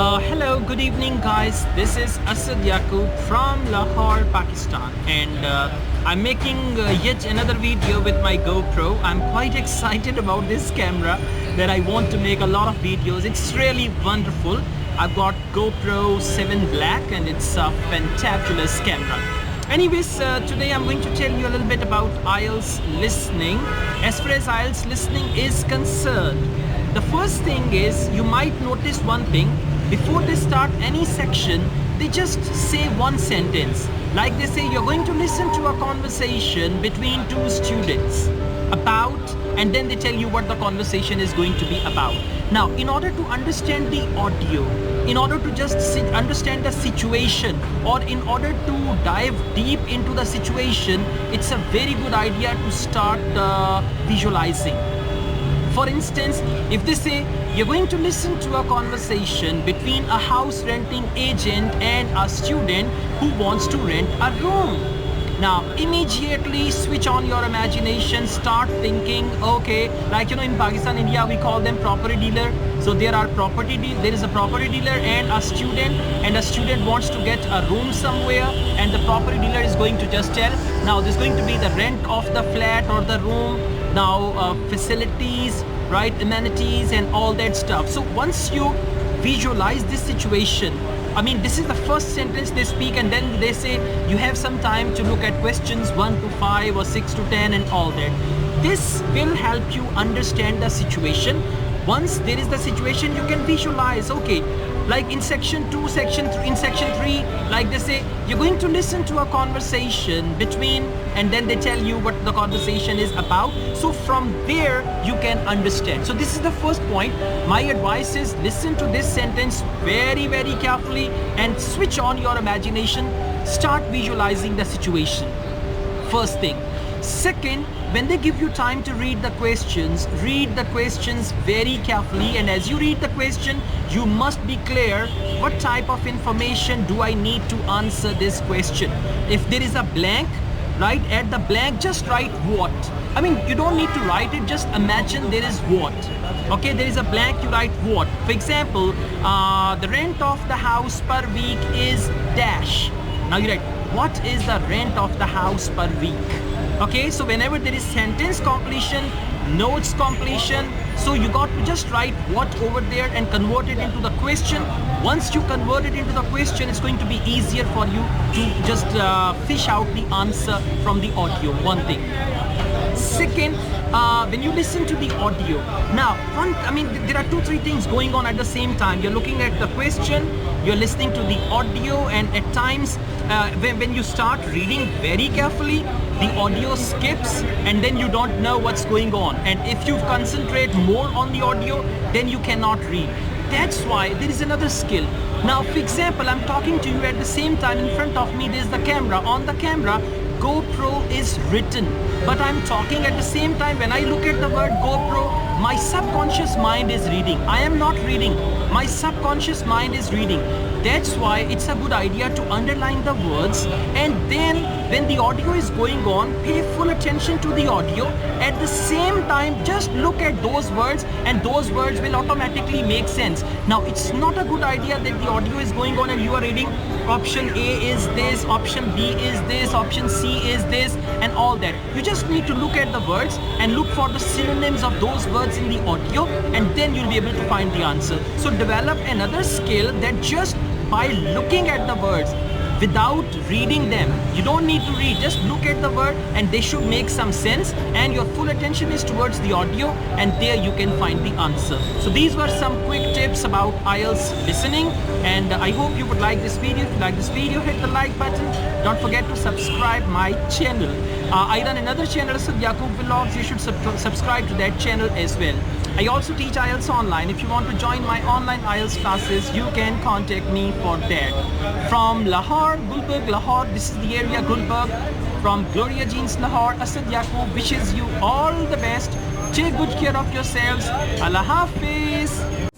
Hello, good evening guys. This is Asad Yaqub from Lahore, Pakistan, and I'm making yet another video with my GoPro. I'm quite excited about this camera that I want to make a lot of videos. It's really wonderful. I've got GoPro 7 Black and it's a fantabulous camera. Anyways, today I'm going to tell you a little bit about Ielts listening. As far as Ielts listening is concerned, the first thing is you might notice one thing. Before they start any section, they just say one sentence. Like they say, you're going to listen to a conversation between two students about, and then they tell you what the conversation is going to be about. Now, in order to understand the audio, in order to just understand the situation, or in order to dive deep into the situation, it's a very good idea to start visualizing. For instance, if they say you're going to listen to a conversation between a house renting agent and a student who wants to rent a room. Now, immediately switch on your imagination, start thinking, okay, like in Pakistan, India, we call them property dealer. So there is a property dealer and a student wants to get a room somewhere, and the property dealer is going to just tell, now there's going to be the rent of the flat or the room, now facilities, right, amenities and all that stuff. So once you visualize this situation, I mean, this is the first sentence they speak, and then they say you have some time to look at questions 1 to 5 or 6 to 10 and all that. This will help you understand the situation. Once there is the situation, you can visualize, okay, like in section 2, section 3, in section 3, like they say, you're going to listen to a conversation between, and then they tell you what the conversation is about. So from there, you can understand. So this is the first point. My advice is listen to this sentence very, very carefully and switch on your imagination. Start visualizing the situation. First thing. Second, when they give you time to read the questions very carefully, and as you read the question, you must be clear what type of information do I need to answer this question. If there is a blank, right, at the blank just write what. I mean, you don't need to write it, just imagine there is what. Okay, there is a blank, you write what. For example, the rent of the house per week is dash. Now you write, what is the rent of the house per week? Okay, so whenever there is sentence completion, notes completion, so you got to just write what over there and convert it into the question. Once you convert it into the question, it's going to be easier for you to just fish out the answer from the audio, one thing. Second, when you listen to the audio, now there are 2-3 things going on at the same time. You're looking at the question, you're listening to the audio, and at times when you start reading very carefully, the audio skips and then you don't know what's going on, and if you concentrate more on the audio, then you cannot read. That's why there is another skill. Now, for example, I'm talking to you at the same time. In front of me there's the camera. On the camera, GoPro is written, but I'm talking at the same time. When I look at the word GoPro, my subconscious mind is reading. I am not reading. My subconscious mind is reading. That's why it's a good idea to underline the words, and then when the audio is going on, pay full attention to the audio. At the same time, just look at those words, and those words will automatically make sense. Now, it's not a good idea that the audio is going on and you are reading option A is this, option B is this, option C is this, and all that. You just need to look at the words and look for the synonyms of those words in the audio, and then you'll be able to find the answer. So develop another skill that just by looking at the words without reading them, you don't need to read, just look at the word and they should make some sense, and your full attention is towards the audio, and there you can find the answer. So these were some quick tips about Ielts listening, and I hope you would like this video. If you like this video, hit the like button. Don't forget to subscribe my channel. I run another channel, Asad Yaqub'S Vlogs. You should subscribe to that channel as well. I also teach Ielts online. If you want to join my online Ielts classes, you can contact me for that. From Lahore, Gulberg, Lahore, this is the area, Gulberg. From Gloria Jeans, Lahore, Asad Yaqub wishes you all the best. Take good care of yourselves. Allah Hafiz.